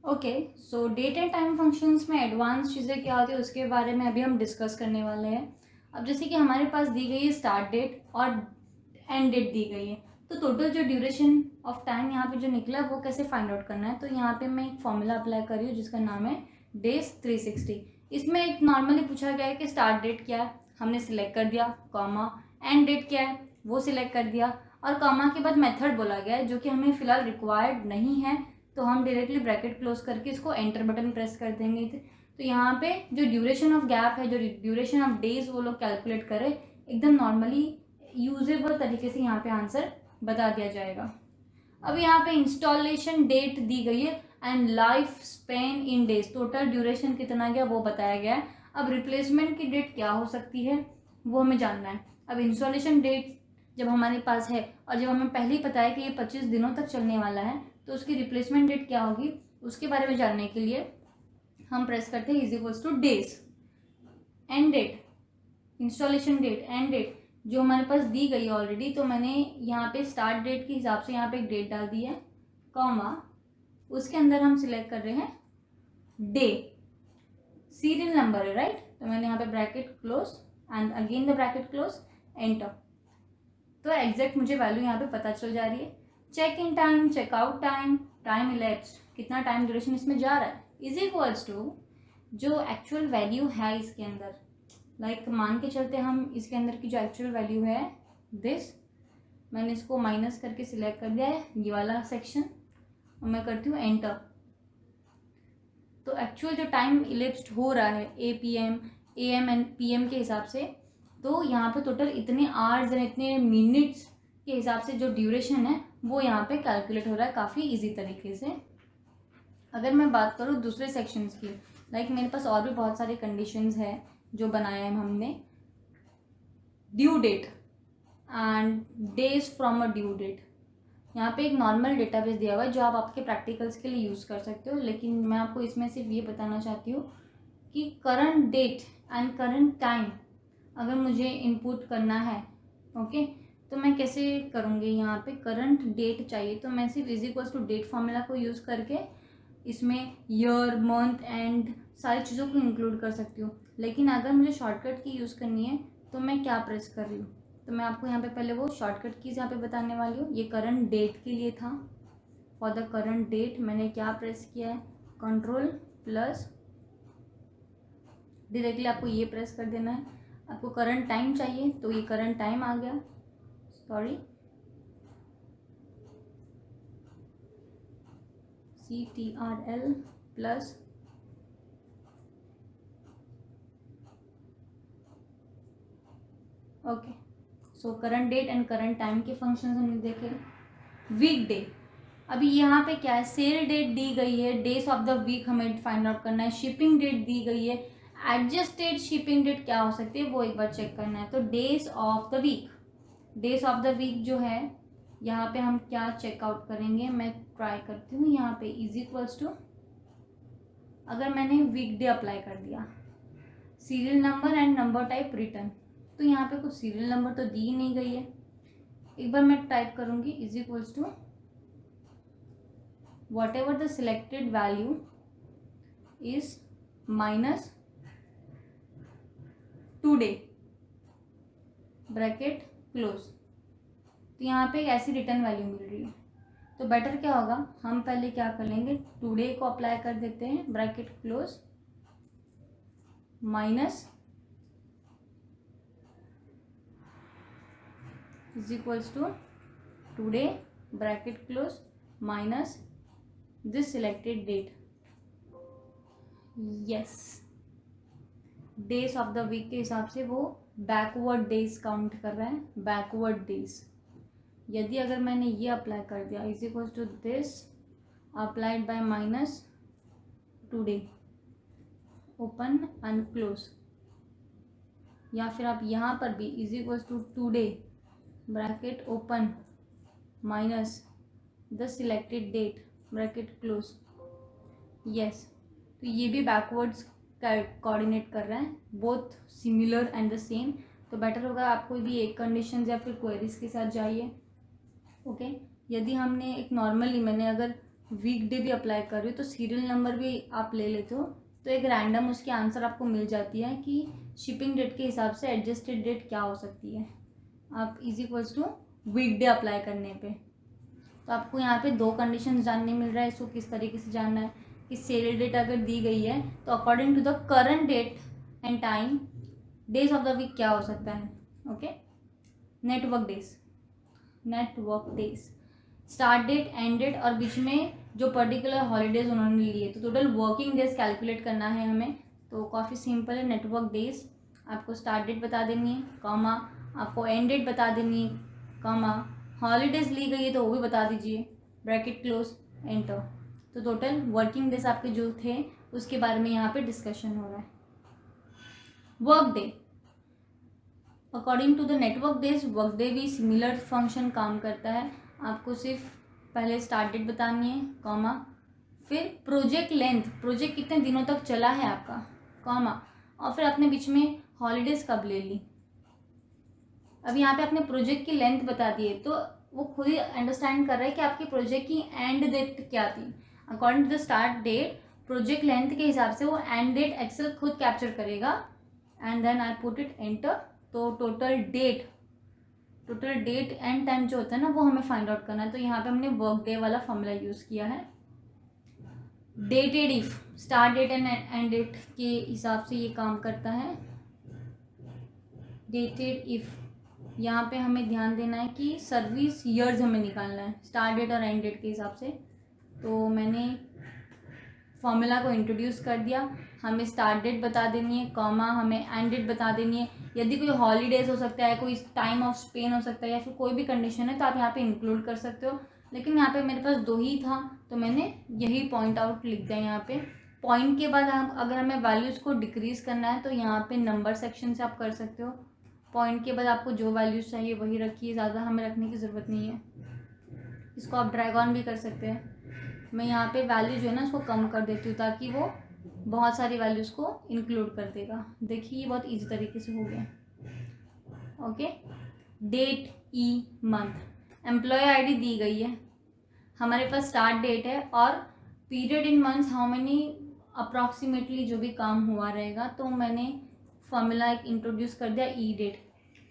Okay, so date and time functions में advance चीज़ें क्या होती है उसके बारे में अभी हम डिस्कस करने वाले हैं। अब जैसे कि हमारे पास दी गई है स्टार्ट डेट और एंड डेट दी गई है, तो टोटल जो ड्यूरेशन ऑफ टाइम यहाँ पे जो निकला वो कैसे फाइंड आउट करना है। तो यहाँ पे मैं एक फॉर्मूला अप्लाई कर रही हूँ जिसका नाम है डेज 360। इसमें एक नॉर्मली पूछा गया है कि स्टार्ट डेट क्या है, हमने सिलेक्ट कर दिया, कॉमा एंड डेट क्या है वो सिलेक्ट कर दिया, और कॉमा के बाद मेथड बोला गया है जो कि हमें फिलहाल रिक्वायर्ड नहीं है, तो हम डायरेक्टली ब्रैकेट क्लोज करके इसको एंटर बटन प्रेस कर देंगे। तो यहाँ पे जो ड्यूरेशन ऑफ गैप है, जो ड्यूरेशन ऑफ डेज वो लोग कैलकुलेट करें, एकदम नॉर्मली यूजेबल तरीके से यहाँ पे आंसर बता दिया जाएगा। अब यहाँ पे इंस्टॉलेशन डेट दी गई है and life span in days, total duration कितना गया वो बताया गया है। अब रिप्लेसमेंट की डेट क्या हो सकती है वो हमें जानना है। अब इंस्टॉलेशन डेट जब हमारे पास है और जब हमें पहले ही पता है कि ये 25 दिनों तक चलने वाला है, तो उसकी रिप्लेसमेंट डेट क्या होगी उसके बारे में जानने के लिए हम प्रेस करते हैं is equals to days and date, installation date and date जो हमारे पास दी गई है ऑलरेडी। तो मैंने यहाँ पे स्टार्ट डेट के हिसाब से यहाँ पे एक डेट डाल दी है, कॉमा उसके अंदर हम सिलेक्ट कर रहे हैं डे, सीरियल नंबर है राइट, तो मैंने यहाँ पे bracket close and again the bracket close, enter. तो एग्जैक्ट मुझे वैल्यू यहाँ पे पता चल जा रही है। Check in time, check out time, time elapsed, कितना टाइम ड्यूरेशन इसमें जा रहा है, इज इक्वल्स टू जो एक्चुअल वैल्यू है इसके अंदर, लाइक मान के चलते हम इसके अंदर की जो एक्चुअल वैल्यू है दिस, मैंने इसको माइनस करके सिलेक्ट कर दिया है ये वाला सेक्शन, और मैं करती हूँ एंटर। तो एक्चुअल जो टाइम इलेप्स्ड हो रहा है AM एंड PM के हिसाब से, तो यहाँ पे टोटल इतने आवर्स एंड इतने मिनट्स के हिसाब से जो ड्यूरेशन है वो यहाँ पे कैलकुलेट हो रहा है काफ़ी इजी तरीके से। अगर मैं बात करूँ दूसरे सेक्शंस की, लाइक मेरे पास और भी बहुत सारे कंडीशंस है जो बनाए हैं हमने, due date and days from a due date. यहाँ पे एक नॉर्मल डेटाबेस दिया हुआ है जो आप आपके प्रैक्टिकल्स के लिए यूज़ कर सकते हो, लेकिन मैं आपको इसमें सिर्फ ये बताना चाहती हूँ कि current date and current time अगर मुझे इनपुट करना है, ओके, तो मैं कैसे करूँगी। यहाँ पे करंट डेट चाहिए तो मैं सिर्फ is equals to date formula को यूज़ करके इसमें ईयर, मंथ, एंड सारी चीज़ों को इंक्लूड कर सकती हूँ। लेकिन अगर मुझे शॉर्टकट की यूज़ करनी है तो मैं क्या प्रेस कर रही हूँ, तो मैं आपको यहाँ पे पहले वो शॉर्टकट कीज़ यहाँ पे बताने वाली हूँ। ये करंट डेट के लिए था, फॉर द करंट डेट मैंने क्या प्रेस किया है, कंट्रोल प्लस, डायरेक्टली आपको ये प्रेस कर देना है। आपको करंट टाइम चाहिए तो ये करंट टाइम आ गया, sorry CTRL plus okay. So current date and current time के फंक्शन हमने देखे। वीक डे, अभी यहाँ पे क्या है, सेल डेट दी गई है, डेज ऑफ द वीक हमें फाइंड आउट करना है, शिपिंग डेट दी गई है, एडजस्टेड शिपिंग डेट क्या हो सकती है वो एक बार चेक करना है। तो days of the week, days of the week जो है यहाँ पे हम क्या चेकआउट करेंगे, मैं ट्राई करती हूँ यहाँ पे इज इक्वल्स टू, अगर मैंने वीक डे अप्लाई कर दिया, serial number and number type return, तो यहाँ पे कुछ सीरियल नंबर तो दी नहीं गई है। एक बार मैं टाइप करूँगी is equals to whatever the selected value is minus today, bracket close. तो यहाँ पे एक ऐसी रिटर्न वैल्यू मिल रही है, तो बेटर क्या होगा, हम पहले क्या कर लेंगे, टुडे को अप्लाई कर देते हैं, bracket close, minus is equals to today, bracket close, minus this selected date. Yes, days of the week के हिसाब से वो बैकवर्ड डेज काउंट कर रहा है, बैकवर्ड डेज। यदि अगर मैंने ये अप्लाई कर दिया is equals to this applied by minus today, open and close, या फिर आप यहाँ पर भी is equals to today, bracket open, minus the selected date, bracket close. Yes, तो ये भी बैकवर्ड्स कोऑर्डिनेट कर रहा है, both similar and the same. तो बेटर होगा आप कोई भी एक कंडीशन या फिर क्वेरीज के साथ जाइए, ओके। यदि हमने एक नॉर्मली मैंने अगर वीकडे भी अप्लाई कर रही हो तो सीरियल नंबर भी आप ले लेते हो, तो एक रैंडम उसकी आंसर आपको मिल जाती है कि शिपिंग डेट के हिसाब से एडजस्टेड डेट क्या हो सकती है। आप is equals to weekday apply करने पे, तो आपको यहाँ पे 2 कंडीशन जानने मिल रहा है। इसको किस तरीके से जानना है कि सेल डेट अगर दी गई है तो according to the current date and time days of the week क्या हो सकता है। Okay, network days, start date, and date और बीच में जो पर्टिकुलर हॉलीडेज उन्होंने लिए, तो टोटल वर्किंग डेज कैलकुलेट करना है हमें। तो काफ़ी सिंपल है। नेटवर्क डेज आपको स्टार्ट डेट बता देनी है, कॉमा आपको एंड डेट बता देनी है, कॉमा हॉलीडेज ली गई है तो वो भी बता दीजिए, ब्रैकेट क्लोज, एंटर। तो टोटल वर्किंग डेज आपके जो थे उसके बारे में यहाँ पे डिस्कशन हो रहा है। Work day, according to the network days work day भी सिमिलर फंक्शन काम करता है। आपको सिर्फ पहले स्टार्ट डेट बतानी है, कॉमा फिर प्रोजेक्ट लेंथ, प्रोजेक्ट कितने दिनों तक चला है आपका, कॉमा और फिर आपने बीच में हॉलीडेज कब ले ली। अब यहाँ पे आपने प्रोजेक्ट की लेंथ बता दी है तो वो खुद ही अंडरस्टैंड कर रहा है कि आपकी प्रोजेक्ट की एंड डेट क्या थी। According to the start date project length के हिसाब से वो एंड डेट एक्सेल खुद कैप्चर करेगा and then I put it enter. तो टोटल डेट एंड टाइम जो होता है ना वो हमें फाइंड आउट करना है। तो यहाँ पे हमने वर्क डे वाला फॉर्मूला यूज़ किया है। Dated if, start date and end date के हिसाब से ये काम करता है। डेटेड इफ, यहाँ पे हमें ध्यान देना है कि सर्विस ईयर्स हमें निकालना है स्टार्ट डेट और एंड डेट के हिसाब से। तो मैंने फॉर्मूला को इंट्रोड्यूस कर दिया। हमें स्टार्ट डेट बता देनी है, कॉमा हमें एंड डेट बता देनी है। यदि कोई हॉलीडेज हो सकता है, कोई टाइम ऑफ स्पेन हो सकता है या फिर कोई भी कंडीशन है तो आप यहाँ पे इंक्लूड कर सकते हो, लेकिन यहाँ पे मेरे पास 2 ही था तो मैंने यही पॉइंट आउट लिख दिया यहाँ पे। पॉइंट के बाद हम अगर हमें वैल्यूज़ को डिक्रीज़ करना है तो यहाँ पे नंबर सेक्शन से आप कर सकते हो। पॉइंट के बाद आपको जो वैल्यूज़ चाहिए वही रखिए, ज़्यादा हमें रखने की ज़रूरत नहीं है। इसको आप ड्रैग ऑन भी कर सकते हैं। मैं यहाँ पे वैल्यू जो है ना उसको कम कर देती हूँ ताकि वो बहुत सारी वैल्यूज़ को इंक्लूड कर देगा। देखिए ये बहुत इजी तरीके से हो गया। ओके, डेट ई मंथ, एम्प्लॉय आईडी दी गई है, हमारे पास स्टार्ट डेट है और period in months how many approximately जो भी काम हुआ रहेगा। तो मैंने फॉर्मूला एक इंट्रोड्यूस कर दिया ई डेट।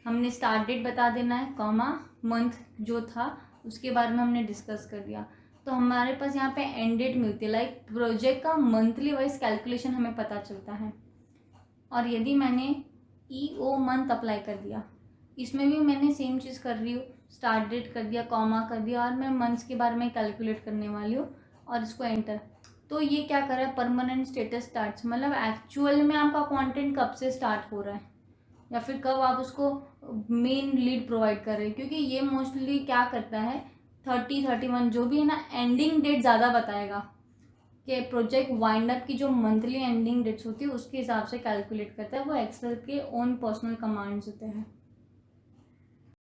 हमने स्टार्ट डेट बता देना है, कॉमा मंथ जो था उसके बारे में हमने डिस्कस कर दिया। तो हमारे पास यहाँ पे एंड डेट मिलती है, लाइक प्रोजेक्ट का मंथली वाइज कैलकुलेशन हमें पता चलता है। और यदि मैंने EO मंथ अप्लाई कर दिया, इसमें भी मैंने सेम चीज़ कर रही हूँ, स्टार्ट डेट कर दिया, कॉमा कर दिया और मैं मंथ्स के बारे में कैलकुलेट करने वाली हूँ और इसको एंटर। तो ये क्या कर रहा है, परमानेंट स्टेटस स्टार्ट्स, मतलब एक्चुअल में आपका कंटेंट कब से स्टार्ट हो रहा है या फिर कब आप उसको मेन लीड प्रोवाइड कर रहे हैं, क्योंकि ये मोस्टली क्या करता है 30, 31 जो भी है ना एंडिंग डेट ज़्यादा बताएगा कि प्रोजेक्ट वाइंड अप की जो मंथली एंडिंग डेट्स होती है उसके हिसाब से कैलकुलेट करता है। वो एक्सेल के ओन पर्सनल कमांड्स होते हैं।